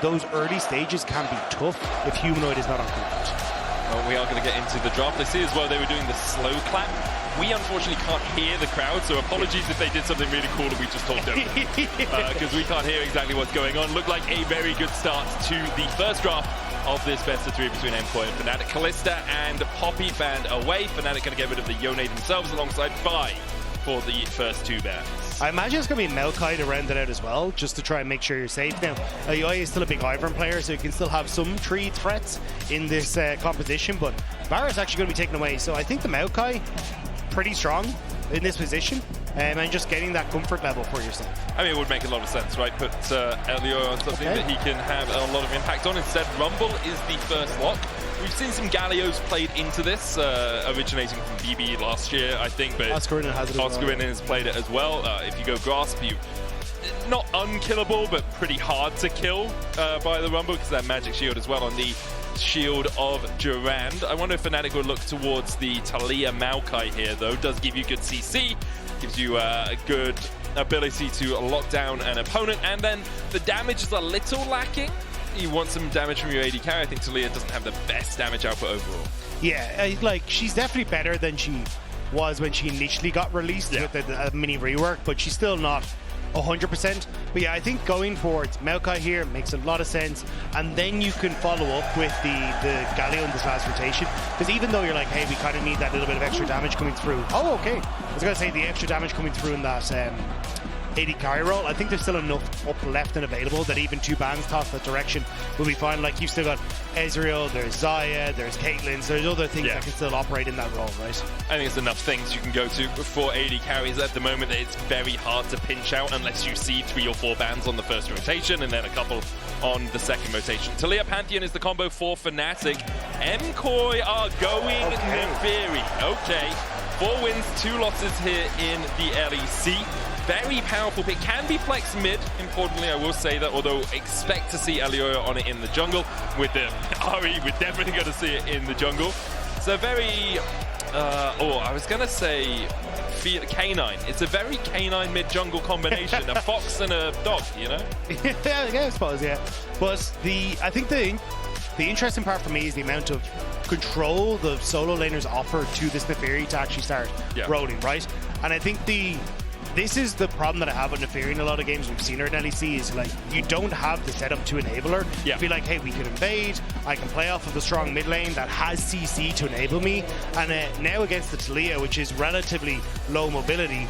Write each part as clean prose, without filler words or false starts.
Those early stages can be tough if Humanoid is not on comfort. Well, we are going to get into the draft. I see as well they were doing the slow clap. We unfortunately can't hear the crowd, so apologies if they did something really cool and we just talked over because we can't hear exactly what's going on. Looked like a very good start to the first draft of this best of 3 between MKOI and Fnatic. Kai'Sa and Poppy banned away. Fnatic going to get rid of the Yone themselves alongside Vi for the first 2 bans. I imagine it's going to be MKOI to round it out as well, just to try and make sure you're safe. Now, Elyoya is still a big Ivern player, so you can still have some tree threats in this composition, but Varus actually going to be taken away. So I think the MKOI, pretty strong in this position, and just getting that comfort level for yourself. I mean, it would make a lot of sense, right? Put Elyoya on something that he can have a lot of impact on. Instead, Rumble is the first lock. We've seen some Gallios played into this, originating from BB last year, I think, but Oscarinin has played it as well. If you go Grasp, you not unkillable, but pretty hard to kill by the Rumble because that magic shield as well on the shield of Durand. I wonder if Fnatic will look towards the Taliyah MKOI here, though. Does give you good CC, gives you a good ability to lock down an opponent, and then the damage is a little lacking. You want some damage from your AD carry. I think Taliyah doesn't have the best damage output overall. Yeah, like, she's definitely better than she was when she initially got released with the mini rework, but she's still not 100%. But yeah, I think going towards MKOI here makes a lot of sense, and then you can follow up with the Galio in this last rotation, because even though you're like, hey, we kind of need that little bit of extra damage coming through. Oh, okay. I was going to say the extra damage coming through in that AD carry roll, I think there's still enough up left and available that even 2 bans toss that direction will be fine. Like, you've still got Ezreal, there's Xayah, there's Caitlyn, so there's other things that can still operate in that role, right? I think it's enough things you can go to for AD carries at the moment that it's very hard to pinch out unless you see 3 or 4 bans on the first rotation and then a couple on the second rotation. Taliyah Pantheon is the combo for Fnatic. MKOI are going Naafiri. Okay, 4 wins, 2 losses here in the LEC. Very powerful pick. Can be flex mid, importantly, I will say that, although expect to see Elyoya on it in the jungle. With the Ahri, we're definitely going to see it in the jungle. So very, I was going to say canine. It's a very canine mid-jungle combination, a fox and a dog, you know? Yeah, I suppose, yeah. But I think the interesting part for me is the amount of control the solo laners offer to this Naafiri to actually start rolling, right? And I think this is the problem that I have with Naafiri in a lot of games we've seen her in LEC, is like, you don't have the setup to enable her. Be like, hey, we can invade, I can play off of the strong mid lane that has CC to enable me, and now against the Taliyah, which is relatively low mobility,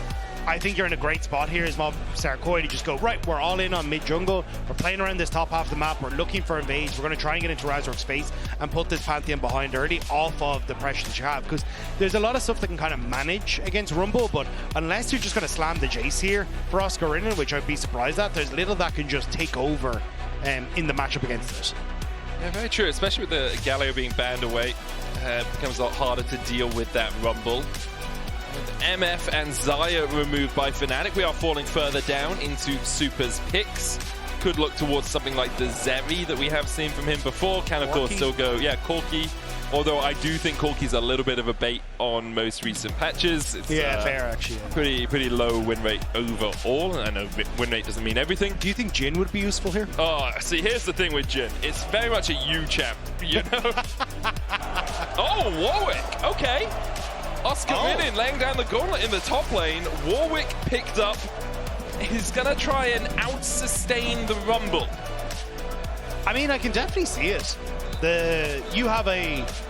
I think you're in a great spot here as Movistar KOI to just go, right, we're all in on mid-jungle, we're playing around this top half of the map, we're looking for invades, we're going to try and get into Razork's space and put this Pantheon behind early off of the pressure that you have, because there's a lot of stuff that can kind of manage against Rumble, but unless you're just going to slam the Jace here for Oscarinin, which I'd be surprised at, there's little that can just take over in the matchup against it. Yeah, very true, especially with the Galio being banned away. It becomes a lot harder to deal with that Rumble. With MF and Xayah removed by Fnatic, we are falling further down into Supa's picks. Could look towards something like the Zeri that we have seen from him before. Can, of course, still go, Corki. Although I do think Corki's a little bit of a bait on most recent patches. It's, fair, actually. Pretty low win rate overall. I know win rate doesn't mean everything. Do you think Jhin would be useful here? Oh, see, here's the thing with Jhin. It's very much a U-champ, you know? Oh, Warwick, okay. Oscarinin laying down the gauntlet in the top lane. Warwick picked up. He's going to try and out-sustain the Rumble. I mean, I can definitely see it. You have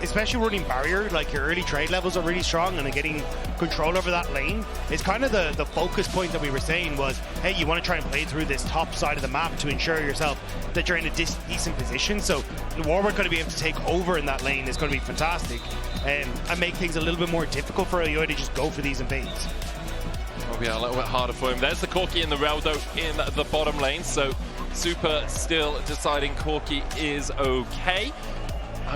especially running barrier, like your early trade levels are really strong, and getting control over that lane is kind of the focus point that we were saying was, hey, you want to try and play through this top side of the map to ensure yourself that you're in a decent position. So Warwick going to be able to take over in that lane is going to be fantastic, and make things a little bit more difficult for Elyoya to just go for these invades. Oh yeah, a little bit harder for him. There's the Corki and the Rell, though, in the bottom lane, so Supa still deciding Corki is okay.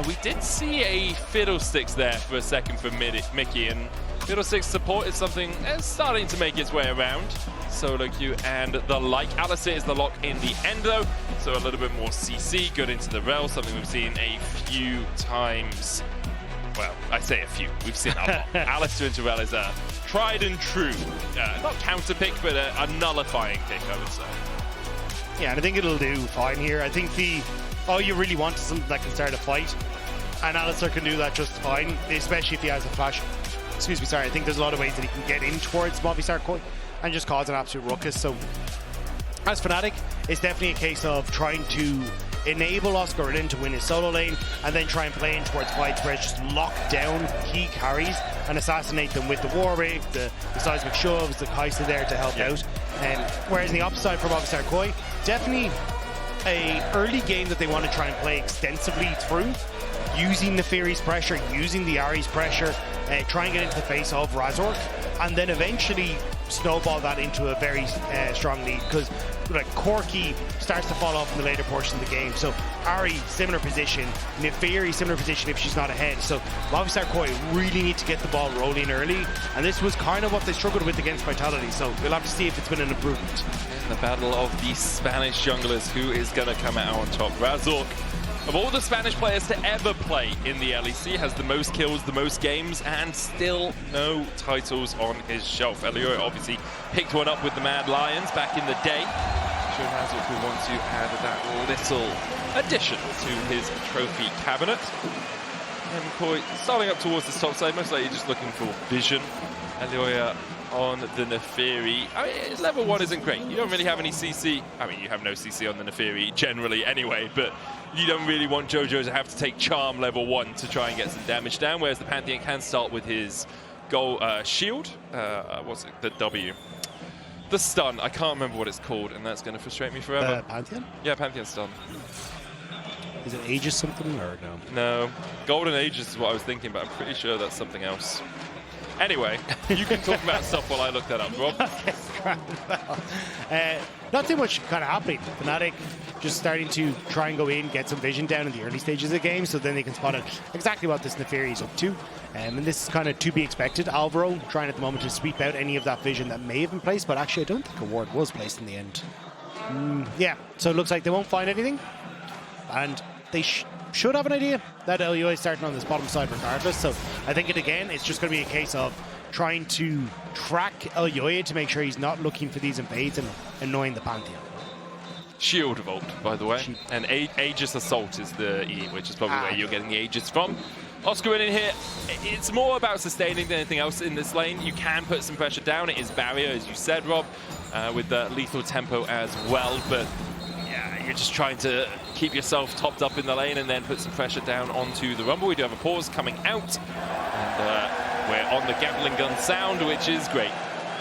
We did see a Fiddlesticks there for a second for Mickey, and Fiddlesticks support is something that's starting to make its way around. Solo queue and the like. Alistar is the lock in the end, though, so a little bit more CC, good into the Rell, something we've seen a few times. Well, I say a few, we've seen a lot. Alistar into Rell is a tried and true, not counter pick, but a nullifying pick, I would say. Yeah, and I think it'll do fine here. I think all you really want is something that can start a fight, and Alistar can do that just fine, especially if he has a flash. Excuse me, sorry. I think there's a lot of ways that he can get in towards Movistar KOI and just cause an absolute ruckus. So as Fnatic, it's definitely a case of trying to enable Oscarinin to win his solo lane and then try and play in towards fights where it's just lock down key carries and assassinate them with the Warwick, the seismic shoves, the Kai'Sa there to help out. Whereas in the opposite side for Movistar KOI, definitely a early game that they want to try and play extensively through, using Naafiri's pressure, using the Ahri's pressure, try and get into the face of Razork, and then eventually snowball that into a very strong lead, because like Corki starts to fall off in the later portion of the game. So Ahri, similar position, Naafiri, similar position if she's not ahead. So Movistar KOI really need to get the ball rolling early, and this was kind of what they struggled with against Vitality, so we'll have to see if it's been an improvement. In the battle of the Spanish junglers, who is going to come out on top? Razork, of all the Spanish players to ever play in the LEC, has the most kills, the most games, and still no titles on his shelf. Elyoya obviously picked one up with the Mad Lions back in the day. Sure, Razork will want to add that little addition to his trophy cabinet. MKOI starting up towards the top side, most likely just looking for vision. Elyoya on the Naafiri. I mean, level 1 isn't great. You don't really have any CC. I mean, you have no CC on the Naafiri generally anyway, but you don't really want Jojo to have to take Charm level 1 to try and get some damage down, whereas the Pantheon can start with his shield. What's it? The W. The stun. I can't remember what it's called, and that's going to frustrate me forever. Pantheon? Yeah, Pantheon stun. Is it Aegis something, or no? No. Golden Aegis is what I was thinking, but I'm pretty sure that's something else. Anyway, you can talk about stuff while I look that up, Rob. Okay, not too much kind of happening. Fnatic just starting to try and go in, get some vision down in the early stages of the game, so then they can spot out exactly what this Naafiri is up to. And this is kind of to be expected. Alvaro trying at the moment to sweep out any of that vision that may have been placed, but actually I don't think a ward was placed in the end. Yeah, so it looks like they won't find anything. And they should have an idea that Elyoya is starting on this bottom side regardless. So I think it's just going to be a case of trying to track Elyoya to make sure he's not looking for these invades and annoying the Pantheon. Shield Vault, by the way. And Aegis Assault is the E, which is probably where you're getting the Aegis from. Oscarinin here, it's more about sustaining than anything else in this lane. You can put some pressure down. It is barrier, as you said, Rob, with the lethal tempo as well. But yeah, you're just trying to keep yourself topped up in the lane and then put some pressure down onto the Rumble. We do have a pause coming out. And we're on the gambling gun sound, which is great.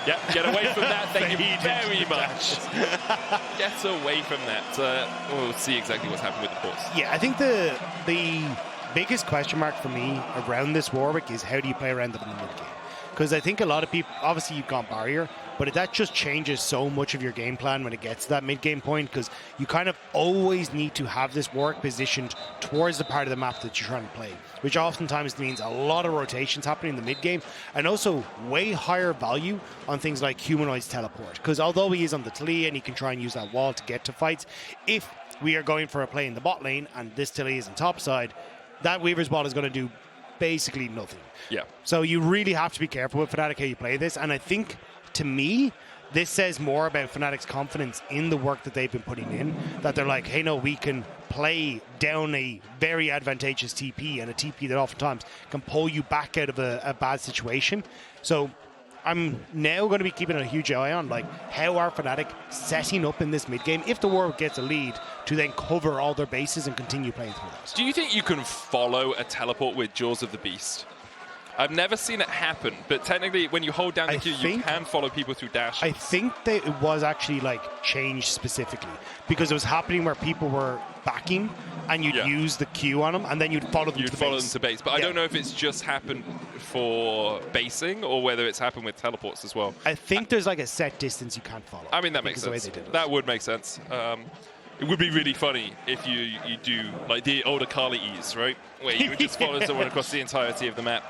Yep, get away from that. Thank you very much. Get away from that. We'll see exactly what's happened with the pause. Yeah, I think the biggest question mark for me around this Warwick is how do you play around them in the mid game? Because I think a lot of people, obviously you've got barrier, but that just changes so much of your game plan when it gets to that mid game point, because you kind of always need to have this Warwick positioned towards the part of the map that you're trying to play, which oftentimes means a lot of rotations happening in the mid game, and also way higher value on things like Humanoid's teleport, because although he is on the Taliyah and he can try and use that wall to get to fights, if we are going for a play in the bot lane and this Taliyah is on top side, that Weaver's ball is going to do basically nothing. Yeah. So you really have to be careful with Fnatic how you play this, and I think, to me, this says more about Fnatic's confidence in the work that they've been putting in, that they're like, hey, no, we can play down a very advantageous TP, and a TP that oftentimes can pull you back out of a bad situation. So I'm now going to be keeping a huge eye on, like, how are Fnatic setting up in this mid game if the Warwick gets a lead to then cover all their bases and continue playing through those. Do you think you can follow a teleport with Jaws of the Beast? I've never seen it happen, but technically when you hold down the Q, you can follow people through dashes. I think that it was actually like changed specifically because it was happening where people were backing and you'd use the Q on them and then you'd follow them to base. But I don't know if it's just happened for basing or whether it's happened with teleports as well. I think there's like a set distance you can't follow. I mean, that makes sense. That would make sense. It would be really funny if you do like the older Kali's, right? Where you would just follow someone across the entirety of the map.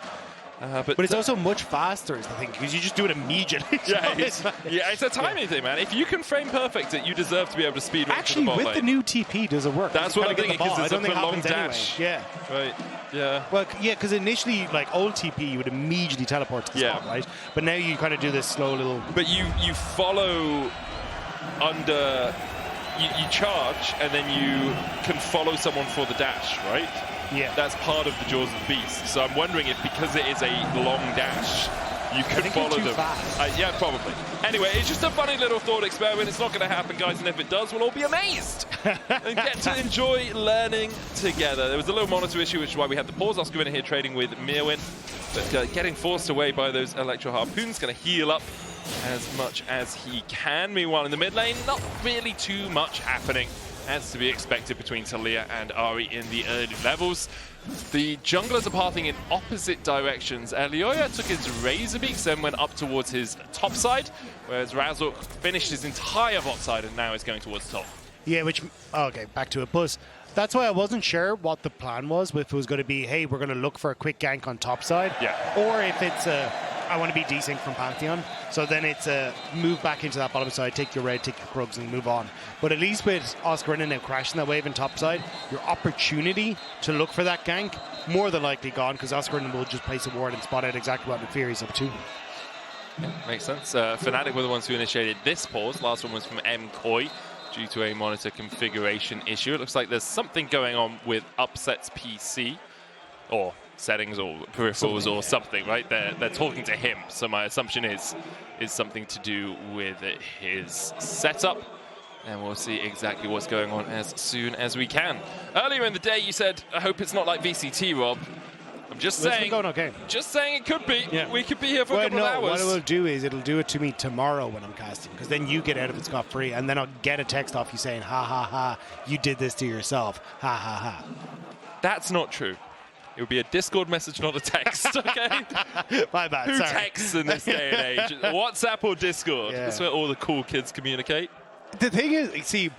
But it's also much faster, is the thing, because you just do it immediately. Yeah, it's a timing thing, man. If you can frame perfect it, you deserve to be able to speed run to the bot lane. With the new TP, does it work? That's what I'm thinking, because it's a long dash. Anyway. Yeah. Right, yeah. Well, yeah, because initially, like, old TP, you would immediately teleport to the spot, right? But now you kind of do this slow little... But you follow under you charge and then you can follow someone for the dash, right? Yeah. That's part of the Jaws of the Beast. So I'm wondering if because it is a long dash, you could follow them. Yeah, probably. Anyway, it's just a funny little thought experiment. It's not going to happen, guys, and if it does, we'll all be amazed and get to enjoy learning together. There was a little monitor issue, which is why we had to pause. Oscarinin here trading with Myrwn, but getting forced away by those Electro Harpoons, going to heal up as much as he can. Meanwhile, in the mid lane, not really too much happening, as to be expected between Taliyah and Ahri in the early levels. The junglers are pathing in opposite directions. Elyoya took his Razor Beaks, then went up towards his top side, whereas Razork finished his entire bot side and now is going towards top. Yeah, which, okay, back to it. Plus, that's why I wasn't sure what the plan was. If it was going to be, hey, we're going to look for a quick gank on top side, or if it's I want to be desync from Pantheon. So then it's a move back into that bottom side, take your red, take your Krugs, and move on. But at least with Oscarinin now crashing that wave in top side, your opportunity to look for that gank more than likely gone, because Oscarinin will just place a ward and spot out exactly what Naafiri's up to. Yeah, makes sense. Fnatic were the ones who initiated this pause. Last one was from MKOI due to a monitor configuration issue. It looks like there's something going on with Upset's PC, or settings or peripherals or something, right? They're talking to him, so my assumption is something to do with his setup, and we'll see exactly what's going on as soon as we can. Earlier in the day, you said, I hope it's not like VCT, Rob. I'm just saying, going okay. Just saying it could be. Yeah. We could be here for a couple of hours. What it will do is it'll do it to me tomorrow when I'm casting, because then you get out of it scot-free, and then I'll get a text off you saying, ha ha ha, you did this to yourself, ha ha ha. That's not true. It would be a Discord message, not a text, okay? My bad, Who sorry. texts in this day and age? WhatsApp or Discord? Yeah. That's where all the cool kids communicate. The thing is, see,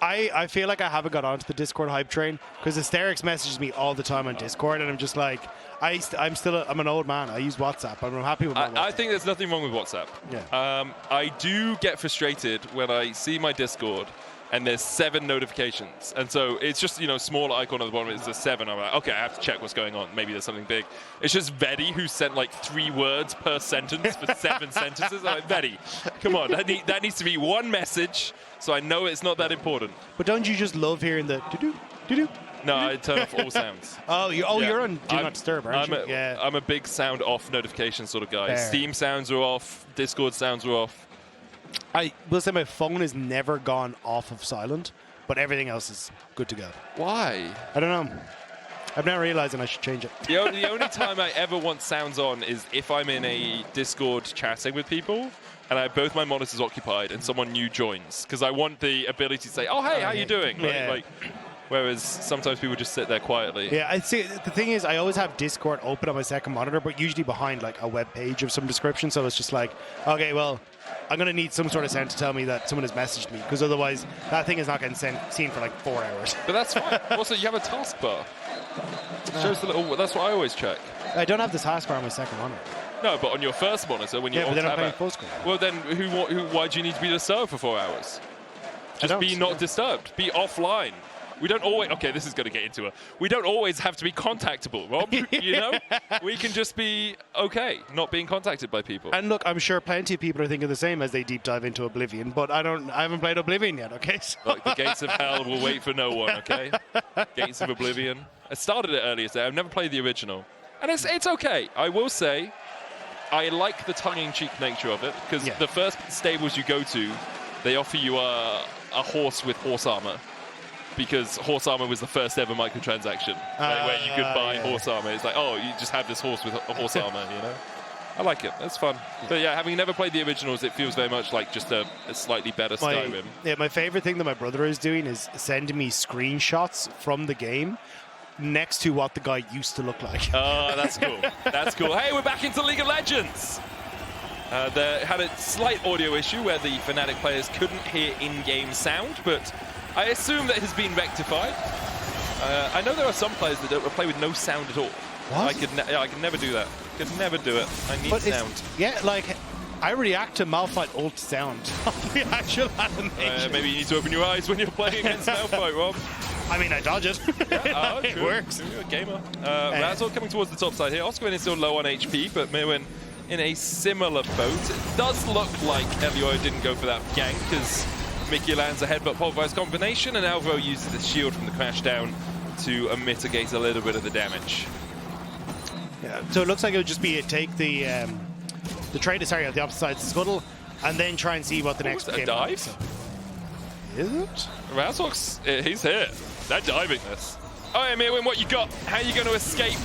I feel like I haven't got onto the Discord hype train, because Asterix messages me all the time on Discord, and I'm just like, I'm an old man. I use WhatsApp. I'm happy with my WhatsApp. I think there's nothing wrong with WhatsApp. Yeah. I do get frustrated when I see my Discord and there's 7 notifications, and so it's just, you know, small icon at the bottom. It's a 7. I'm like, okay, I have to check what's going on. Maybe there's something big. It's just Vedi who sent like 3 words per sentence for 7 sentences. I'm like, Vedi, come on, that needs to be one message, so I know it's not that important. But don't you just love hearing the doo-doo, doo-doo? No, I turn off all sounds. You're on Do Not Disturb, aren't you? Yeah. I'm a big sound off notification sort of guy. Fair. Steam sounds are off. Discord sounds are off. I will say my phone has never gone off of silent, but everything else is good to go. Why? I don't know. I've now realized I should change it. The only time I ever want sounds on is if I'm in a Discord chatting with people and I have both my monitors occupied and someone new joins, because I want the ability to say, oh, hey, how you doing? Right? Yeah. Like, whereas sometimes people just sit there quietly. Yeah, I see. The thing is, I always have Discord open on my second monitor, but usually behind like a web page of some description. So it's just like, okay, well, I'm going to need some sort of sound to tell me that someone has messaged me, because otherwise that thing is not getting seen for like 4 hours. But that's fine. Also, you have a taskbar. Shows the little. That's what I always check. I don't have the taskbar on my second monitor. No, but on your first monitor, when you're on but then I'm tab playing full screen. Well, then why do you need to be disturbed for 4 hours? Just be not disturbed. Be offline. We don't always. Okay, this is going to get into it. We don't always have to be contactable, Rob. You know, we can just be okay, not being contacted by people. And look, I'm sure plenty of people are thinking the same as they deep dive into Oblivion, but I haven't played Oblivion yet. Okay, so. Like the gates of hell will wait for no one. Okay, Gates of Oblivion. I started it earlier today. I've never played the original, and it's okay. I will say, I like the tongue-in-cheek nature of it, because the first stables you go to, they offer you a horse with horse armor. Because horse armor was the first ever microtransaction, where you could buy horse armor. It's like, oh, you just have this horse with a horse armor, you know? I like it. That's fun. But yeah, having never played the originals, it feels very much like just a slightly better Skyrim. My favorite thing that my brother is doing is sending me screenshots from the game next to what the guy used to look like. Oh, that's cool. That's cool. Hey, we're back into League of Legends. They had a slight audio issue where the Fnatic players couldn't hear in-game sound, but I assume that has been rectified. I know there are some players that don't play with no sound at all. What? I could never do that. Could never do it. I need sound. Yeah, like, I react to Malphite ult sound of the actual animation. Maybe you need to open your eyes when you're playing against Malphite, Rob. I mean, I dodge it. Yeah, it works. You're a gamer. Razork coming towards the top side here. Oscarinin is still low on HP, but Myrwn in a similar boat. It does look like Elyoya didn't go for that gank, because Mikyx lands a headbutt pulverize combination, and Alvaro uses the shield from the crash down to mitigate a little bit of the damage. Yeah, so it looks like it would just be take the trade, sorry, on the opposite side of the scuttle, and then try and see what the next game dive? is. Is it? Razork's, he's here. They're diving this. Oh yeah, Myrwn, what you got? How are you going to escape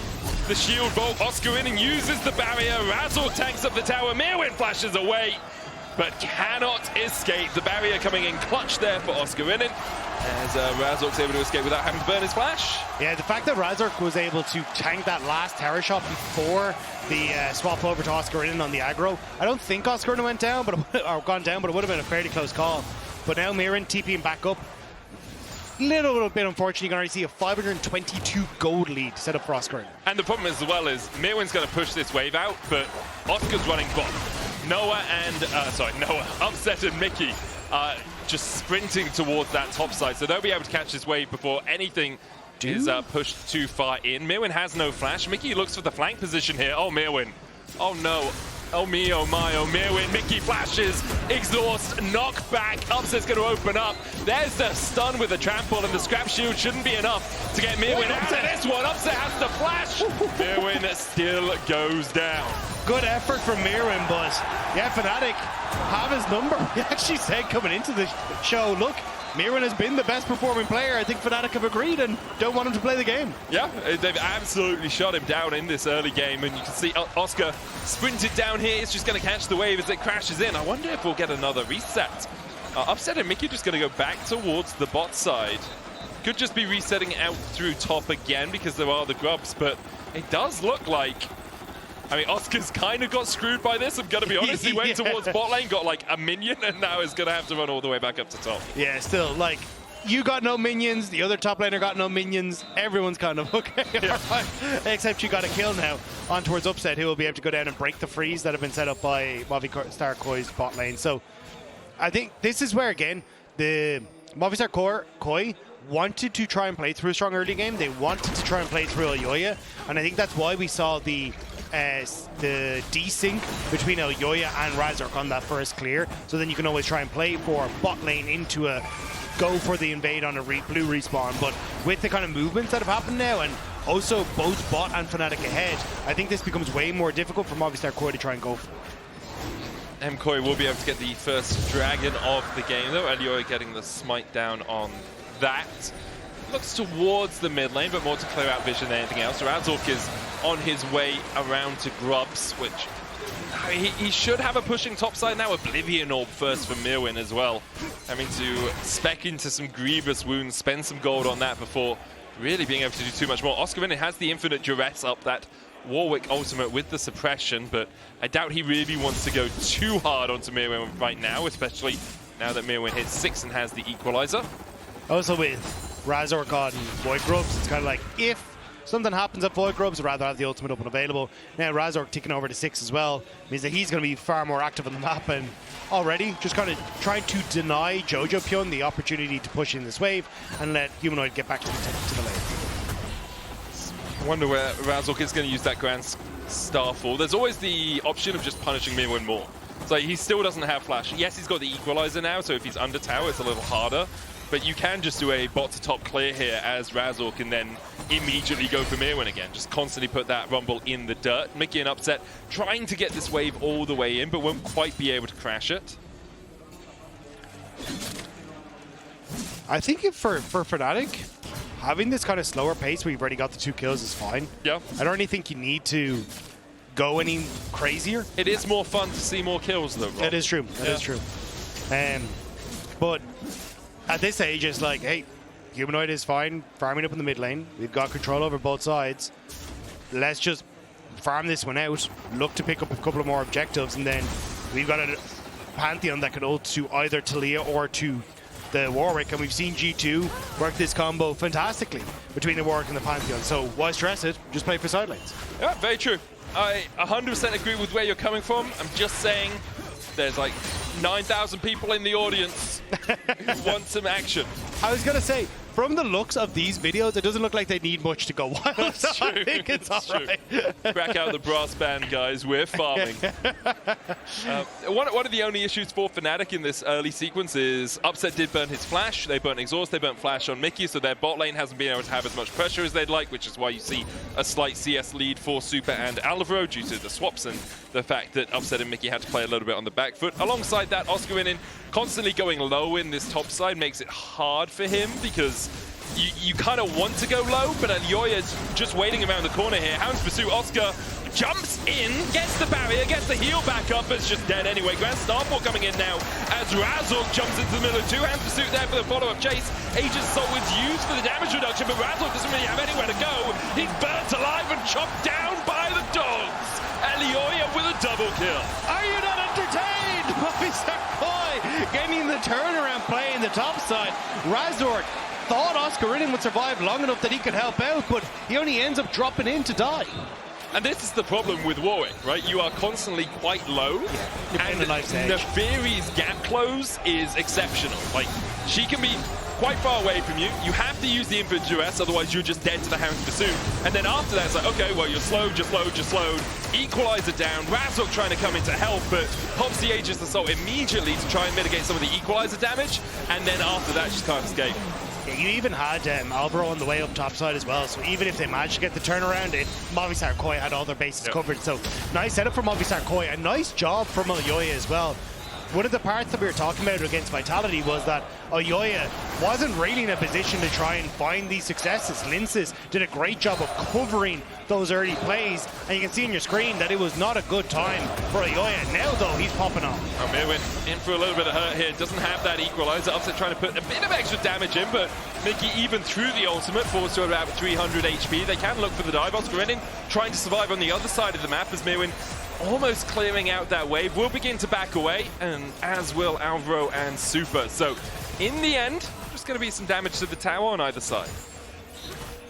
the shield bolt? Oscarinin uses the barrier. Razork tanks up the tower. Myrwn flashes away, but cannot escape. The barrier coming in clutch there for Oscarinin, as Razork's able to escape without having to burn his flash. Yeah, the fact that Razork was able to tank that last tower shot before the swap over to Oscarinin on the aggro. I don't think Oscarinin went down, or gone down, but it would have been a fairly close call. But now Myrwn TPing back up. Little bit unfortunate. You can already see a 522 gold lead set up for Oscarinin. And the problem as well is Myrwn's going to push this wave out, but Oscar's running bot. Noah, Upset and Mikyx just sprinting towards that top side, so they'll be able to catch this wave before anything is pushed too far in. Myrwn has no flash. Mikyx looks for the flank position here. Oh, Myrwn. Oh, no. Oh, me, oh, my, oh, Myrwn. Mikyx flashes, exhaust, knock back. Upset's going to open up. There's the stun with the trample, and the scrap shield shouldn't be enough to get Myrwn out of this one. Upset has the flash. Myrwn still goes down. Good effort from Myrwn, but yeah, Fnatic have his number. He actually said coming into the show, look, Myrwn has been the best performing player. I think Fnatic have agreed and don't want him to play the game. Yeah, they've absolutely shot him down in this early game, and you can see Oscar sprinted down here. It's just going to catch the wave as it crashes in. I wonder if we'll get another reset. Upset and Mikyx just going to go back towards the bot side. Could just be resetting out through top again because there are the grubs, but it does look like, I mean, Oscar's kind of got screwed by this, I'm going to be honest. He went towards bot lane, got like a minion, and now is going to have to run all the way back up to top. Yeah, still, like, you got no minions, the other top laner got no minions, everyone's kind of okay. Yeah. Right. Except you got a kill now on towards Upset, who will be able to go down and break the freeze that have been set up by Movistar KOI's bot lane. So I think this is where, again, the Movistar KOI wanted to try and play through a strong early game. They wanted to try and play through Elyoya, and I think that's why we saw the desync between Elyoya and Razork on that first clear, so then you can always try and play for bot lane into a go for the invade on a blue respawn. But with the kind of movements that have happened now, and also both bot and Fnatic ahead, I think this becomes way more difficult for Movistar KOI to try and go for. MKOI will be able to get the first dragon of the game, though. Elyoya getting the smite down on that. Looks towards the mid lane, but more to clear out vision than anything else. Razork is on his way around to grubs, which he should have a pushing topside now. Oblivion Orb first for Myrwn as well. Having to spec into some grievous wounds, spend some gold on that before really being able to do too much more. Oscarinin has the infinite duress up that Warwick ultimate with the suppression, but I doubt he really wants to go too hard onto Myrwn right now, especially now that Myrwn hits 6 and has the equalizer. Also with Razork on Void Grubs, it's kind of like if something happens at Void Grubs, I'd rather have the ultimate up and available. Now Razork ticking over to 6 as well means that he's going to be far more active on the map, and already just kind of trying to deny Jojopyun the opportunity to push in this wave and let Humanoid get back to the lane. I wonder where Razork is going to use that Grand Starfall. There's always the option of just punishing Myrwn more. So he still doesn't have flash. Yes, he's got the equalizer now, so if he's under tower, it's a little harder. But you can just do a bot to top clear here as Razork can then immediately go for Myrwn again. Just constantly put that Rumble in the dirt. Mikyx and Upset trying to get this wave all the way in, but won't quite be able to crash it. I think for Fnatic, having this kind of slower pace where you've already got the 2 kills is fine. Yeah. I don't really think you need to go any crazier. It is more fun to see more kills though, Rob. That is true. That is true. But at this stage, it's like, hey, Humanoid is fine farming up in the mid lane. We've got control over both sides. Let's just farm this one out, look to pick up a couple of more objectives, and then we've got a Pantheon that can ult to either Taliyah or to the Warwick, and we've seen G2 work this combo fantastically between the Warwick and the Pantheon. So why stress it? Just play for side lanes. Yeah, very true. I 100% agree with where you're coming from. I'm just saying there's like 9,000 people in the audience who want some action. I was going to say, from the looks of these videos, it doesn't look like they need much to go wild. That's so true. I think it's all right. Crack out the brass band, guys. We're farming. One of the only issues for Fnatic in this early sequence is Upset did burn his flash. They burnt exhaust. They burnt flash on Mikyx, so their bot lane hasn't been able to have as much pressure as they'd like, which is why you see a slight CS lead for Supa and Alvaro due to the swaps and the fact that Upset and Mikyx had to play a little bit on the back foot. Alongside that, Oscarinin constantly going low in this top side makes it hard for him because you kind of want to go low, but Elyoya's just waiting around the corner here. Hounds pursue. Oscar jumps in, gets the barrier, gets the heal back up, but it's just dead anyway. Grand Starfall coming in now as Razork jumps into the middle of 2 hands pursuit there for the follow-up chase. Aegis Assault was used for the damage reduction, but Razork doesn't really have anywhere to go. He's burnt alive and chopped down by the dogs. Elyoya with a double kill. Are you not entertained? Movistar KOI getting the turnaround play in the top side. Razork thought Oscarinin would survive long enough that he could help out, but he only ends up dropping in to die. And this is the problem with Warwick, right? You are constantly quite low, and Naafiri's gap close is exceptional. Like, she can be quite far away from you. You have to use the infinite duress, otherwise you're just dead to the Hound's pursuit. And then after that, it's like, okay, well, you're slowed, just slowed. Equalizer down. Razork trying to come in to help, but pops the Aegis Assault immediately to try and mitigate some of the equalizer damage. And then after that, just can't escape. Yeah, you even had Alvaro on the way up topside as well, so even if they managed to get the turnaround, Movistar KOI had all their bases covered. So nice setup for Movistar KOI, a nice job from Elyoya as well. One of the parts that we were talking about against Vitality was that Elyoya wasn't really in a position to try and find these successes. Linces did a great job of covering those early plays, and you can see on your screen that it was not a good time for Elyoya. Now, though, he's popping off. Oh, Myrwn in for a little bit of hurt here. Doesn't have that equalizer. Upset trying to put a bit of extra damage in, but Mikyx, even through the ultimate, falls to about 300 HP. They can look for the dive. Oscarinin trying to survive on the other side of the map as Myrwn almost clearing out that wave. Will begin to back away, and as will Alvaro and Supa. So, in the end, just going to be some damage to the tower on either side.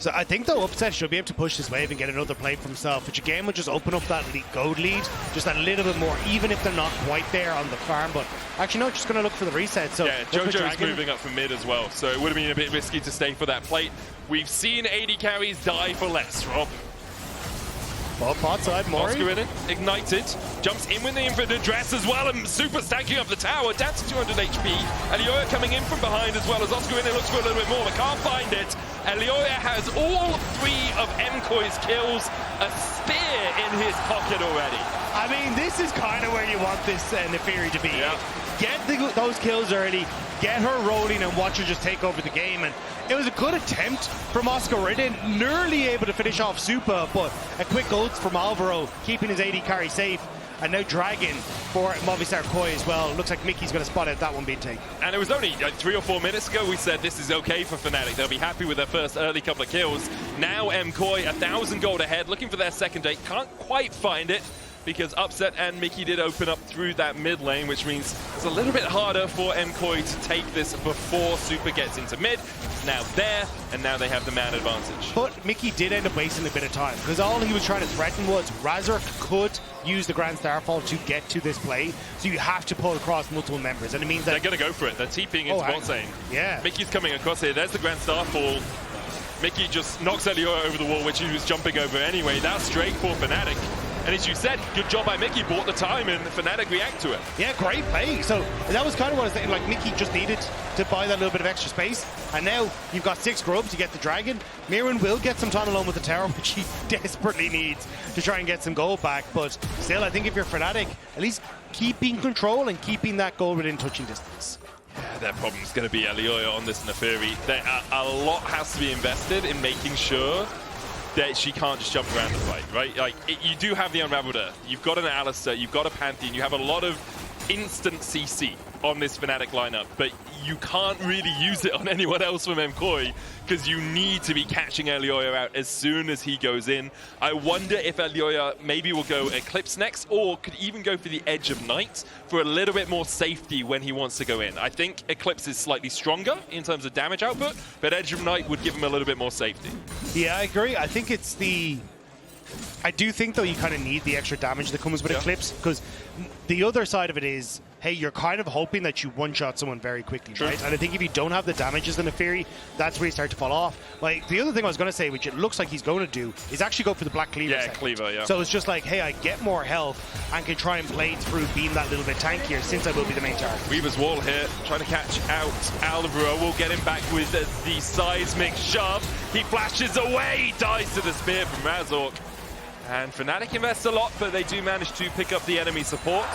So I think, though, Upset should be able to push this wave and get another play for himself, which again would just open up that gold lead just a little bit more, even if they're not quite there on the farm. But actually, no, just going to look for the reset. So yeah, Jojo is moving up from mid as well, so it would have been a bit risky to stay for that plate. We've seen AD carries die for less, Rob. Well, pot side, Oscarinin ignited, jumps in with the infinite dress as well, and Supa stacking up the tower, down to 200 HP. Elyoya coming in from behind as well as Oscarinin looks for a little bit more, but can't find it. Elyoya has all 3 of MKOI's kills, a spear in his pocket already. I mean, this is kind of where you want this Naafiri to be. Yeah. Get those kills early, get her rolling, and watch her just take over the game. And it was a good attempt from Oscarinin, nearly able to finish off Supa, but a quick ult from Alvaro, keeping his AD carry safe. And now Dragon for Movistar KOI as well. Looks like Mickey's going to spot out that one being taken. And it was only 3 or 4 minutes ago we said this is okay for Fnatic. They'll be happy with their first early couple of kills. Now MKOI 1,000 gold ahead, looking for their second date. Can't quite find it, because Upset and Mikyx did open up through that mid lane, which means it's a little bit harder for MKOI to take this before Supa gets into mid. It's now there, and now they have the man advantage. But Mikyx did end up wasting a bit of time, because all he was trying to threaten was Razork could use the Grand Starfall to get to this play, so you have to pull across multiple members, and it means that... They're going to go for it. They're TPing into bot lane. Yeah. Mikyx's coming across here. There's the Grand Starfall. Mikyx just knocks Elyoya over the wall, which he was jumping over anyway. That's straight for Fnatic. And as you said, good job by Mikyx, bought the time, and Fnatic react to it. Yeah, great play. So that was kind of what I was thinking, like Mikyx just needed to buy that little bit of extra space. And now you've got 6 grubs, you get the Dragon. Myrwn will get some time alone with the tower, which he desperately needs to try and get some gold back. But still, I think if you're Fnatic, at least keeping control and keeping that goal within touching distance. Yeah, their problem is going to be Elyoya on this Naafiri. A lot has to be invested in making sure that she can't just jump around the fight, right? Like, you do have the Unraveled Earth. You've got an Alistar, you've got a Pantheon, you have a lot of instant CC on this Fnatic lineup, but you can't really use it on anyone else from MKOI because you need to be catching Elyoya out as soon as he goes in. I wonder if Elyoya maybe will go Eclipse next, or could even go for the Edge of Night for a little bit more safety when he wants to go in. I think Eclipse is slightly stronger in terms of damage output, but Edge of Night would give him a little bit more safety. Yeah, I agree. I think it's the... I do think, though, you kind of need the extra damage that comes with Eclipse, because the other side of it is hey, you're kind of hoping that you one-shot someone very quickly, right? And I think if you don't have the damages in Naafiri, that's where you start to fall off. Like, the other thing I was going to say, which it looks like he's going to do, is actually go for the Black Cleaver. Yeah, Cleaver, yeah. So it's just like, hey, I get more health and can try and play through being that little bit tankier since I will be the main target. Weaver's Wall here, trying to catch out Alvaro. We'll get him back with the seismic shove. He flashes away, dies to the spear from Razork. And Fnatic invests a lot, but they do manage to pick up the enemy support.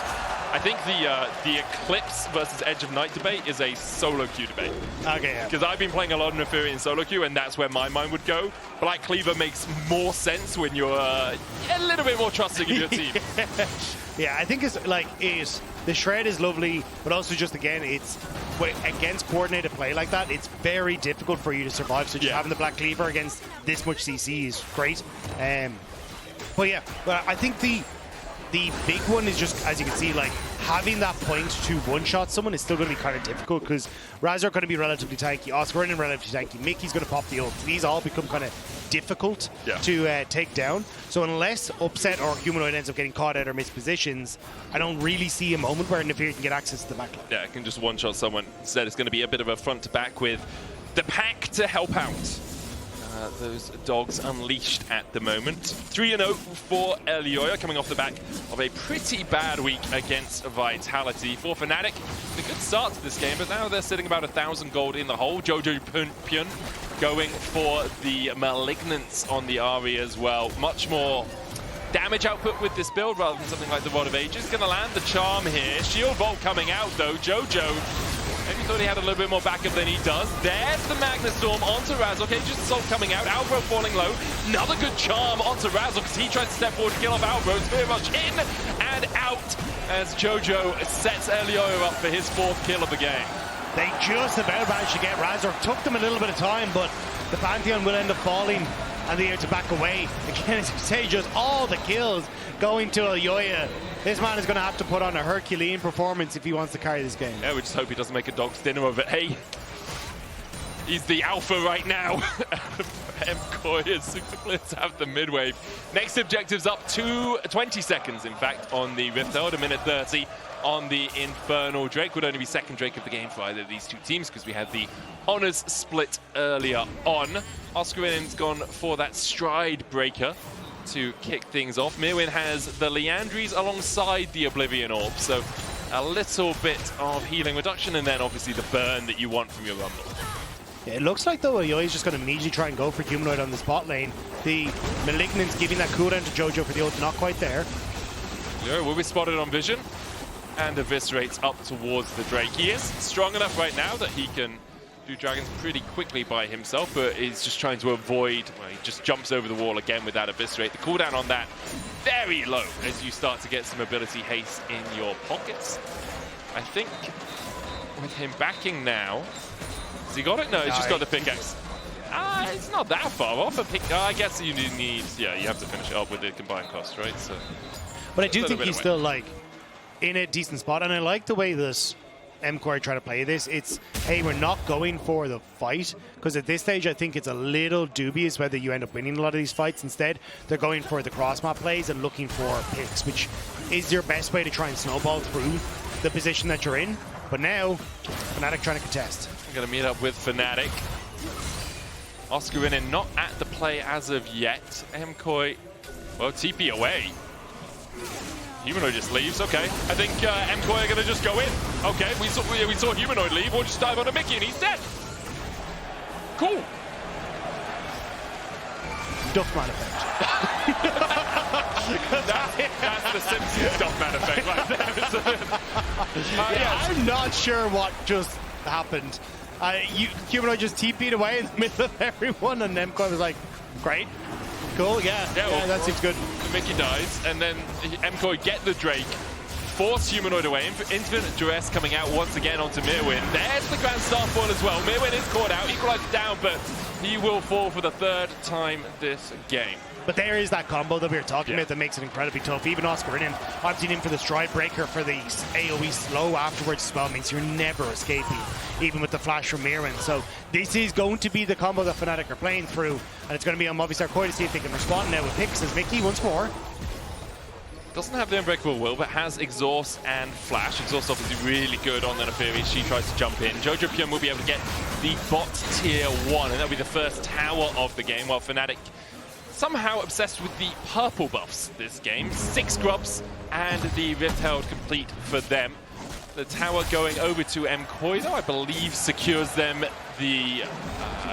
I think the Eclipse versus Edge of Night debate is a solo queue debate. Okay, yeah. Because I've been playing a lot of Naafiri in solo queue, and that's where my mind would go. Black Cleaver makes more sense when you're a little bit more trusting of your team. Yeah, I think the Shred is lovely, but also just, again, it's against coordinated play like that, it's very difficult for you to survive. So just having the Black Cleaver against this much CC is great. But yeah, I think the big one is just, as you can see, like having that point to one-shot someone is still going to be kind of difficult because Razork going to be relatively tanky, Oscarinin relatively tanky, Mikyx going to pop the ult. These all become kind of difficult to take down. So unless Upset or Humanoid ends up getting caught out or missed positions, I don't really see a moment where Naafiri can get access to the backline. Yeah, it can just one-shot someone. Instead, it's going to be a bit of a front-to-back with the pack to help out. Those dogs unleashed at the moment. 3-0 for Elyoya, coming off the back of a pretty bad week against Vitality. For Fnatic, a good start to this game, but now they're sitting about 1,000 gold in the hole. Jojopyun going for the Malignance on the Ahri as well. Much more damage output with this build rather than something like the VOD of Ages. Going to land the charm here. Shield Bolt coming out though. Jojo maybe thought he had a little bit more backup than he does. There's the Magnastorm onto Razork. Aegis Assault coming out. Alvaro falling low. Another good charm onto Razork as he tries to step forward to kill off Alvaro. It's very much in and out as Jojo sets Elyoya up for his 4th kill of the game. They just about managed to get Razork. Took them a little bit of time, but the Pantheon will end up falling and they have to back away. Again, as you say, just all the kills going to Elyoya. This man is going to have to put on a Herculean performance if he wants to carry this game. Yeah, we just hope he doesn't make a dog's dinner of it. Hey, he's the alpha right now. MKOI and Super Blitz have the mid-wave. Next objective's up to 20 seconds, in fact, on the Rift Herald, a minute 30 on the Infernal Drake. Would only be second Drake of the game for either of these two teams because we had the honors split earlier on. Oscarinin's gone for that stride breaker to kick things off. Myrwn has the Leandries alongside the Oblivion Orb, so a little bit of healing reduction and then obviously the burn that you want from your Rumble. Yeah, it looks like though Elyoya is just going to immediately try and go for Humanoid on the spot lane. The Malignance giving that cooldown to Jojo for the ult, not quite there. Yeah, will be spotted on vision and eviscerates up towards the Drake. He is strong enough right now that he can do dragons pretty quickly by himself, but he's just trying to avoid, well, he just jumps over the wall again with that eviscerate. The cooldown on that very low as you start to get some ability haste in your pockets. I think with him backing now, has he got it? No, he's just got the pickaxe. It's not that far off. I guess you need, yeah, you have to finish it up with the combined cost, right? So, but I do think he's still like in a decent spot, and I like the way this MKOI try to play this. It's, hey, we're not going for the fight, because at this stage I think it's a little dubious whether you end up winning a lot of these fights. Instead, they're going for the cross-map plays and looking for picks, which is your best way to try and snowball through the position that you're in. But now, Fnatic trying to contest. I'm going to meet up with Fnatic. Oscarinin not at the play as of yet. MKOI, well, TP away. Humanoid just leaves, okay. I think MKOI are going to just go in. Okay, we saw Humanoid leave, we'll just dive on a Mickey and he's dead. Cool. Duffman effect. that's the Simpsons Duffman effect right there. Yeah, I'm not sure what just happened. Humanoid just TP'd away in the middle of everyone and MKOI was like, great. Cool, yeah, well, that seems good. Mickey dies, and then MKOI get the Drake, force Humanoid away. Infinite Duress coming out once again onto Myrwn. There's the Grand Starfall as well. Myrwn is caught out, equalized down, but he will fall for the 3rd time this game. But there is that combo that we were talking about that makes it incredibly tough. Even Oscarinin, opting in for the stride breaker for the AoE slow afterwards as well means you're never escaping, even with the flash from Myrwn. So this is going to be the combo that Fnatic are playing through, and it's going to be on Movistar KOI to see if they can respond now with picks as Mickey once more. Doesn't have the Unbreakable Will, but has Exhaust and Flash. Exhaust obviously really good on the Naafiri. She tries to jump in. Jojopyun will be able to get the bot tier 1, and that'll be the first tower of the game, while Fnatic somehow obsessed with the purple buffs this game. 6 grubs and the Rift Herald complete for them. The tower going over to MKOI, though, I believe secures them the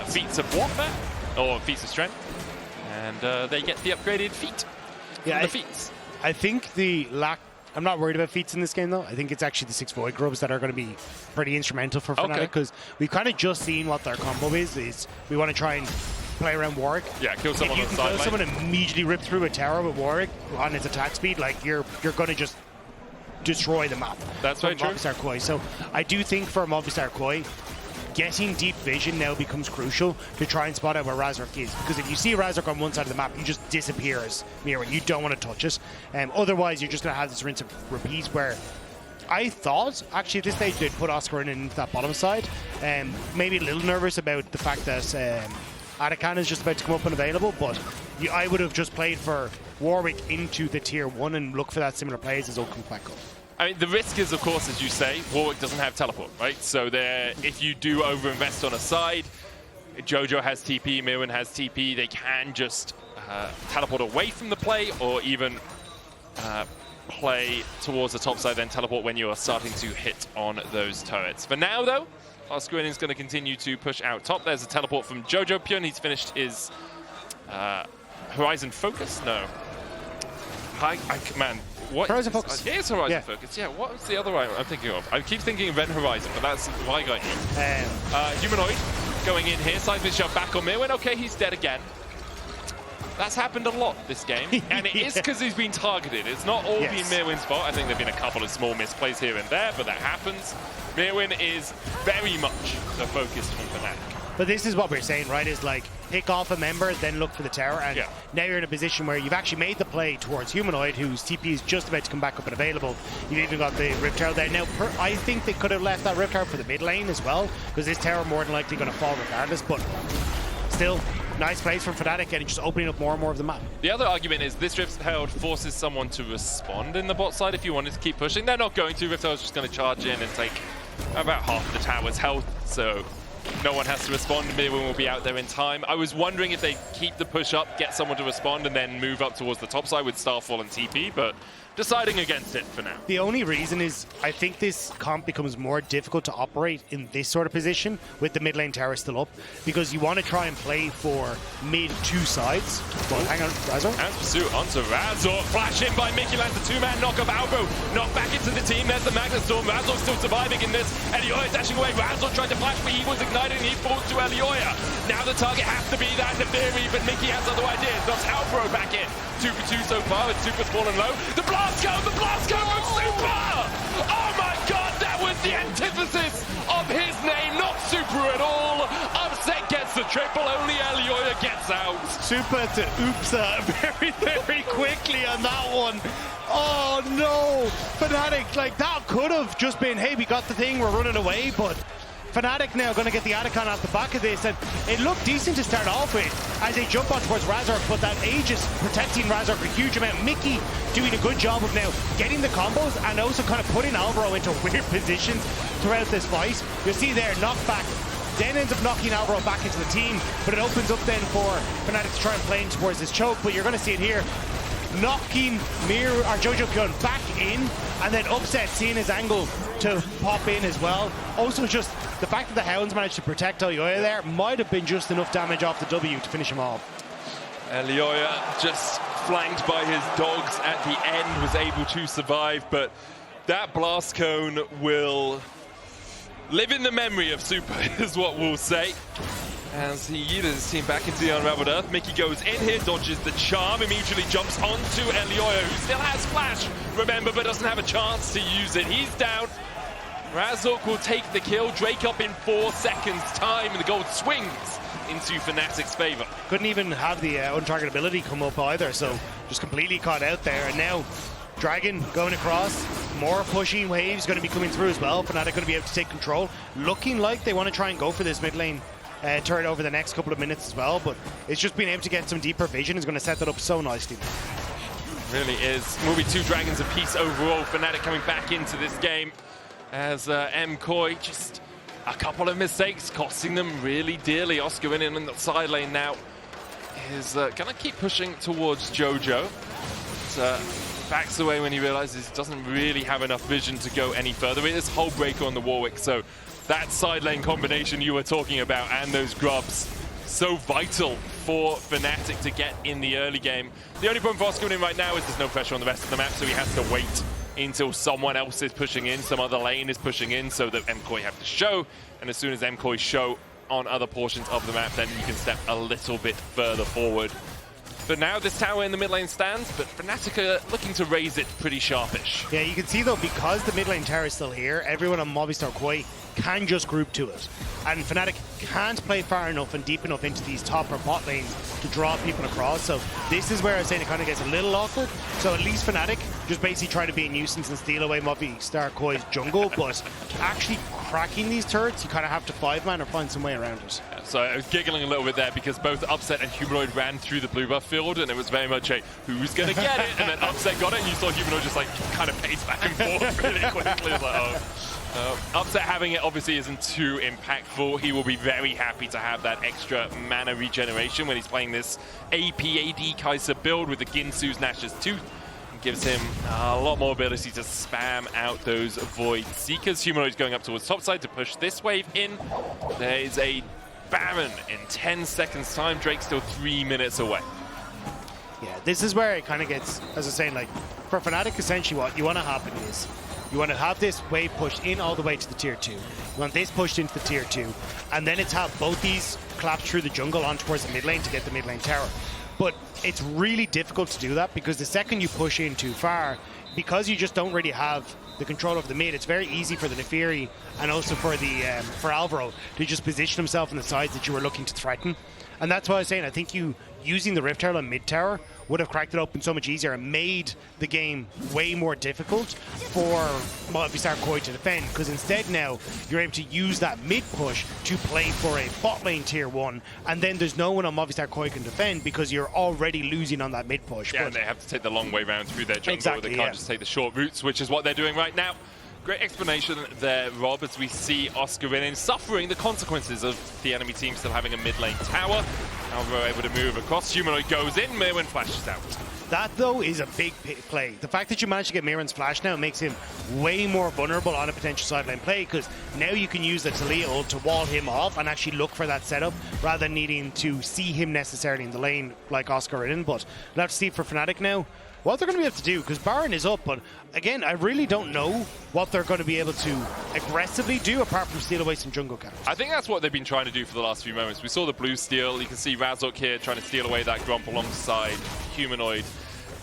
feats of warfare, or feats of strength, and they get the upgraded feat. Yeah, the feats. I think the lack... I'm not worried about feats in this game, though. I think it's actually the 6 Void Grubs that are going to be pretty instrumental for Fnatic, because we've kind of just seen what their combo is we want to try and play around Warwick. Yeah, kill someone on the side. If you can kill someone and immediately rip through a tower with Warwick on its attack speed, like, you're going to just destroy the map. That's very true. Movistar KOI. So I do think for Movistar KOI, getting deep vision now becomes crucial to try and spot out where Razork is. Because if you see Razork on one side of the map, you just disappear as Myrwn. You don't want to touch it. Otherwise, you're just going to have this rinse and repeat where I thought, actually, at this stage, they'd put Oscarinin into that bottom side. Maybe a little nervous about the fact that Adakan is just about to come up unavailable, but I would have just played for Warwick into the tier 1 and look for that similar plays as Oak comes back up. I mean, the risk is, of course, as you say, Warwick doesn't have teleport, right? So if you do overinvest on a side, Jojo has TP, Myrwn has TP, they can just teleport away from the play, or even play towards the top side, then teleport when you are starting to hit on those turrets. For now, though, Oscarinin is going to continue to push out top. There's a teleport from Jojopyun. He's finished his Horizon Focus? No. Man. What? Horizon Focus. Yeah, it's Horizon Focus. Yeah, what was the other one I'm thinking of? I keep thinking Event Horizon, but that's why I got you. Humanoid going in here. Seismic shot back on Myrwn. Okay, he's dead again. That's happened a lot this game, and it is because he's been targeted. It's not all been Myrwn's fault. I think there have been a couple of small misplays here and there, but that happens. Myrwn is very much the focus from Fnatic. But this is what we're saying, right? Is like, pick off a member, then look for the tower, and now you're in a position where you've actually made the play towards Humanoid, whose TP is just about to come back up and available. You've even got the Rift Tower there. Now, I think they could have left that Rift Tower for the mid lane as well, because this tower more than likely going to fall regardless, but still, nice plays from Fnatic and just opening up more and more of the map. The other argument is this Rift Herald forces someone to respond in the bot side if you wanted to keep pushing. They're not going to. Rift Herald's just going to charge in and take about half the tower's health, so no one has to respond. Myrwn will be out there in time. I was wondering if they keep the push up, get someone to respond, and then move up towards the top side with Starfall and TP, but deciding against it for now. The only reason is I think this comp becomes more difficult to operate in this sort of position with the mid lane tower still up, because you want to try and play for mid 2 sides. Well, hang on, Razork. As pursuit onto Razork. Flash in by Mikyx, lands the 2-man knock of Alvaro. Knocked back into the team. There's the Magnet Storm. Razork still surviving in this. Elyoya dashing away. Razork tried to flash, but he was ignited and he falls to Elyoya. Now the target has to be that Naafiri, but Mikyx has other ideas. Knocks Alvaro back in. 2 for 2 so far, with Supa's fallen low. The blast cone from Supa! Oh my god, that was the antithesis of his name, not Super at all. Upset gets the triple, only Elyoya gets out. Supa to Oopsa very, very quickly on that one. Oh no, Fnatic, like that could have just been, hey, we got the thing, we're running away, but Fnatic now going to get the Adakan off the back of this, and it looked decent to start off with as they jump on towards Razork, but that Aegis protecting Razork a huge amount. Mikyx doing a good job of now getting the combos and also kind of putting Alvaro into weird positions throughout this fight. You'll see there, knockback, then ends up knocking Alvaro back into the team, but it opens up then for Fnatic to try and play towards this choke, but you're going to see it here. Knocking Myrwn or Jojopyun back in, and then Upset seeing his angle to pop in as well. Also, just the fact that the Hounds managed to protect Elyoya there might have been just enough damage off the W to finish him off. Elyoya just flanked by his dogs at the end, was able to survive, but that blast cone will live in the memory of Supa, is what we'll say. As he yeeted his team back into the Unraveled Earth, Mikyx goes in here, dodges the charm, immediately jumps onto Elyoya, who still has Flash, remember, but doesn't have a chance to use it. He's down. Razork will take the kill. Drake up in 4 seconds time, and the gold swings into Fnatic's favor. Couldn't even have the untargetability come up either, so just completely caught out there. And now Dragon going across, more pushing waves going to be coming through as well. Fnatic going to be able to take control. Looking like they want to try and go for this mid lane turret over the next couple of minutes as well, but it's just being able to get some deeper vision is going to set that up so nicely. Really is. Will be 2 dragons apiece overall. Fnatic coming back into this game as MKOI just a couple of mistakes costing them really dearly. Oscarinin in the side lane now is gonna keep pushing towards Jojo. But, backs away when he realizes he doesn't really have enough vision to go any further. It is Hull Breaker on the Warwick, so that side lane combination you were talking about and those grubs, so vital for Fnatic to get in the early game. The only problem for Oscarinin right now is there's no pressure on the rest of the map, so he has to wait until someone else is pushing in, some other lane is pushing in, so that MKOI have to show, and as soon as MKOI show on other portions of the map, then you can step a little bit further forward. But now this tower in the mid lane stands, but Fnatic are looking to raise it pretty sharpish. Yeah, you can see though, because the mid lane tower is still here, everyone on Movistar KOI can just group to it. And Fnatic can't play far enough and deep enough into these top or bot lanes to draw people across. So this is where I was saying it kind of gets a little awkward. So at least Fnatic just basically try to be a nuisance and steal away Movistar KOI's jungle, but actually cracking these turrets, you kind of have to 5-man or find some way around it. Yeah, so I was giggling a little bit there because both Upset and Humanoid ran through the blue buff field, and it was very much a who's going to get it, and then Upset got it, and you saw Humanoid just like kind of pace back and forth really quickly. It's like, oh. Upset having it obviously isn't too impactful. He will be very happy to have that extra mana regeneration when he's playing this AP ADC Kai'Sa build with the Ginsu's Nash's Tooth. It gives him a lot more ability to spam out those Void Seekers. Humanoid's going up towards topside to push this wave in. There is a Baron in 10 seconds time. Drake's still 3 minutes away. Yeah, this is where it kind of gets, as I was saying, like, for Fnatic, essentially what you want to happen is you want to have this wave pushed in all the way to the tier 2. You want this pushed into the tier 2. And then it's have both these collapse through the jungle on towards the mid lane to get the mid lane tower. But it's really difficult to do that because the second you push in too far, because you just don't really have the control of the mid, it's very easy for the Naafiri and also for the for Alvaro to just position himself on the sides that you were looking to threaten. And that's why I was saying, I think you using the Rift Tower on mid tower would have cracked it open so much easier and made the game way more difficult for Movistar KOI to defend, because instead now you're able to use that mid push to play for a bot lane tier 1, and then there's no one on Movistar KOI can defend because you're already losing on that mid push. Yeah, and they have to take the long way round through their jungle. Exactly, they can't just take the short routes, which is what they're doing right now. Great explanation there, Rob, as we see Oscarinin suffering the consequences of the enemy team still having a mid lane tower. Alvaro able to move across. Humanoid goes in, Myrwn flashes out. That, though, is a big play. The fact that you managed to get Myrwn's flash now makes him way more vulnerable on a potential sideline play, because now you can use the Taliyah ult to wall him off and actually look for that setup rather than needing to see him necessarily in the lane like Oscarinin. But we'll have to see for Fnatic now what they're going to be able to do, because Baron is up, but again, I really don't know what they're going to be able to aggressively do apart from steal away some jungle camps. I think that's what they've been trying to do for the last few moments. We saw the blue steal. You can see Razork here trying to steal away that Grump alongside Humanoid.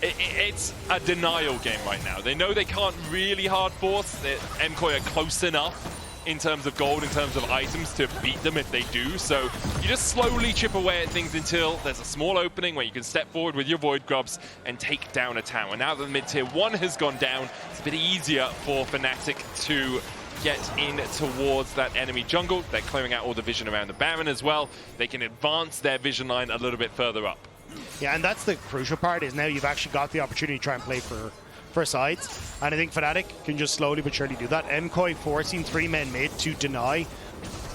It's a denial game right now. They know they can't really hard force. MKOI are close enough in terms of gold, in terms of items, to beat them if they do. So you just slowly chip away at things until there's a small opening where you can step forward with your Void Grubs and take down a tower. Now that the mid-tier 1 has gone down, it's a bit easier for Fnatic to get in towards that enemy jungle. They're clearing out all the vision around the Baron as well. They can advance their vision line a little bit further up. Yeah, and that's the crucial part, is now you've actually got the opportunity to try and play for sides, and I think Fnatic can just slowly but surely do that. MKOI forcing 3 men mid to deny,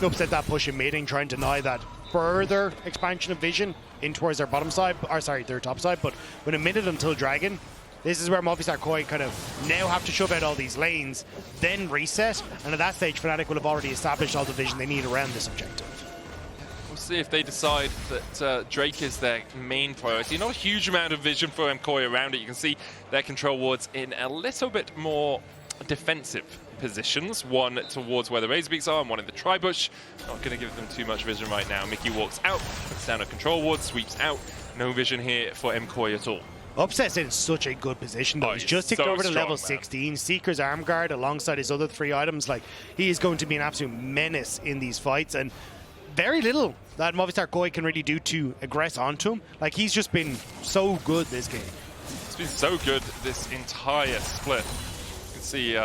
upset that push in mid and try and deny that further expansion of vision in towards their bottom side, or sorry, their top side. But with a minute until Dragon, this is where Movistar KOI kind of now have to shove out all these lanes, then reset, and at that stage Fnatic will have already established all the vision they need around this objective. We'll see if they decide that Drake is their main priority. Not a huge amount of vision for MKOI around it. You can see their control wards in a little bit more defensive positions. One towards where the Razorbeaks are and one in the tri-bush. Not going to give them too much vision right now. Mickey walks out, puts down a control ward, sweeps out. No vision here for MKOI at all. Upset's in such a good position though. He's just ticked over to level 16. Seeker's arm guard alongside his other 3 items. Like, he is going to be an absolute menace in these fights, and very little that Movistar KOI can really do to aggress onto him. Like, he's just been so good this game. It's been so good this entire split. You can see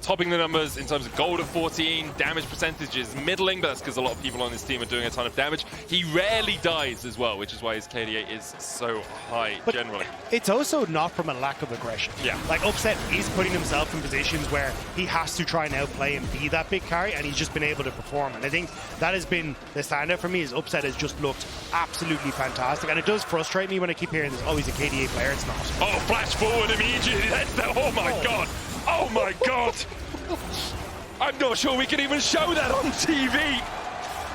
topping the numbers in terms of gold at 14, damage percentage is middling, but that's because a lot of people on his team are doing a ton of damage. He rarely dies as well, which is why his KDA is so high generally. It's also not from a lack of aggression. Yeah. Like, Upset is putting himself in positions where he has to try and outplay and be that big carry, and he's just been able to perform. And I think that has been the standout for me, is Upset has just looked absolutely fantastic. And it does frustrate me when I keep hearing there's always a KDA player. It's not. Oh, flash forward immediately. Oh my god. Oh my god. I'm not sure we can even show that on TV.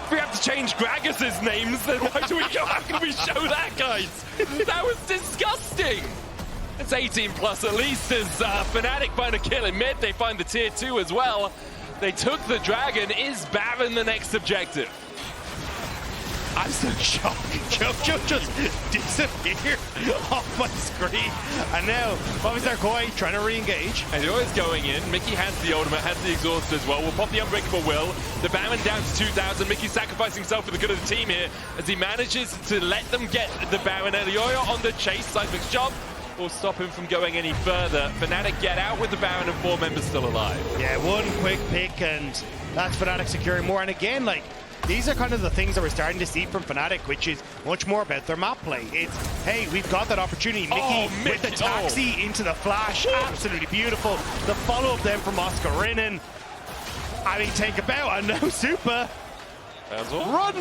If we have to change Gragas's names, then why do we go? How can we show that, guys? That was disgusting. It's 18 plus at least as Fnatic find a kill in mid. They find the tier 2 as well. They took the dragon. Is Baron the next objective? I'm still shocked. Jojo just disappeared off my screen. And now, Movistar KOI trying to re-engage. And Elyoya's going in. Mikyx has the ultimate, has the exhaust as well. We'll pop the Unbreakable Will. The Baron down to 2,000. Mikyx sacrificing himself for the good of the team here as he manages to let them get the Baron. Elyoya on the chase. Seismic's jump will stop him from going any further. Fnatic get out with the Baron and 4 members still alive. Yeah, one quick pick and that's Fnatic securing more. And again, like, these are kind of the things that we're starting to see from Fnatic, which is much more about their map play. It's, hey, we've got that opportunity. Mikyx with the taxi into the flash. Absolutely beautiful. The follow-up then from Oscarinin. I mean, take about, and now Supa. Run!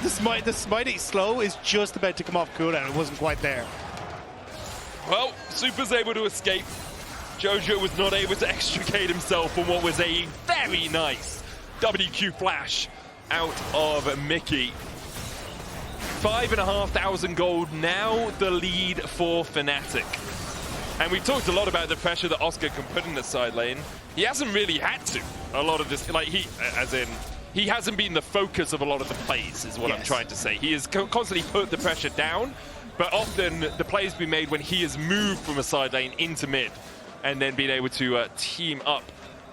The smite slow is just about to come off cooldown. It wasn't quite there. Well, Supa's able to escape. Jojo was not able to extricate himself from what was a very nice WQ flash out of Mikyx. 5,500 gold, now the lead for Fnatic. And we've talked a lot about the pressure that Oscar can put in the side lane. He hasn't really had to. A lot of this, like he hasn't been the focus of a lot of the plays, is what I'm trying to say. He has constantly put the pressure down, but often the plays be made when he has moved from a side lane into mid and then been able to team up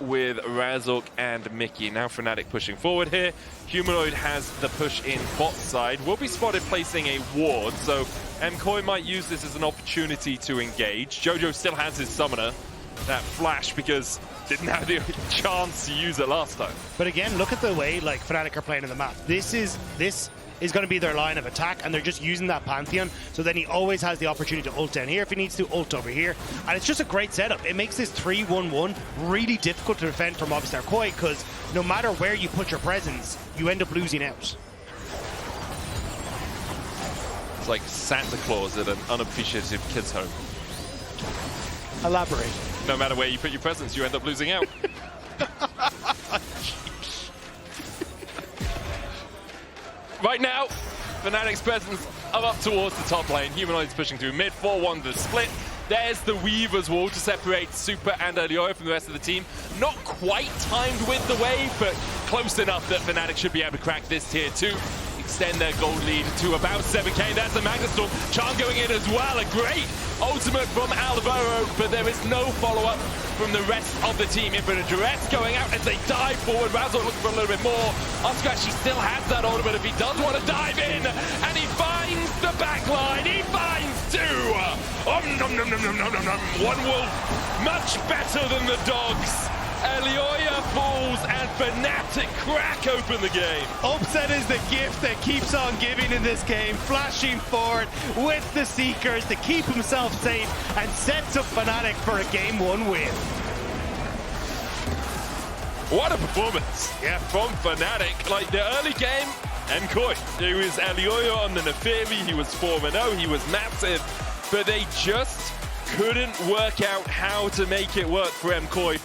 with Razork and Mikyx. Now Fnatic pushing forward here. Humanoid has the push in bot side. Will be spotted placing a ward, so MKOI might use this as an opportunity to engage. Jojo still has his summoner, that flash, because didn't have the chance to use it last time. But again, look at the way like Fnatic are playing in the map. This is going to be their line of attack, and they're just using that Pantheon, so then he always has the opportunity to ult down here if he needs to, ult over here, and it's just a great setup. It makes this 3-1-1 really difficult to defend for Movistar KOI, because no matter where you put your presence, you end up losing out. It's like Santa Claus at an unappreciative kid's home. Elaborate. No matter where you put your presence, you end up losing out. Right now, Fnatic's presence up towards the top lane. Humanoid's pushing through mid, 4-1 the split. There's the Weaver's Wall to separate Supa and Elyoya from the rest of the team. Not quite timed with the wave, but close enough that Fnatic should be able to crack this tier 2. Extend their gold lead to about 7k. That's the Magna Storm. Charm going in as well. A great ultimate from Alvaro, but there is no follow-up from the rest of the team. Infinite Duress going out as they dive forward. Razork looking for a little bit more. Oscar actually still has that ultimate if he does want to dive in. And he finds the backline. He finds 2. One wolf, much better than the dogs. Elyoya falls and Fnatic crack open the game. Upset is the gift that keeps on giving in this game, flashing forward with the Seekers to keep himself safe and sets up Fnatic for a Game 1 win. What a performance from Fnatic. Like the early game, MKOI. It was Elyoya on the Naafiri, he was 4-0, he was massive, but they just couldn't work out how to make it work for MKOI.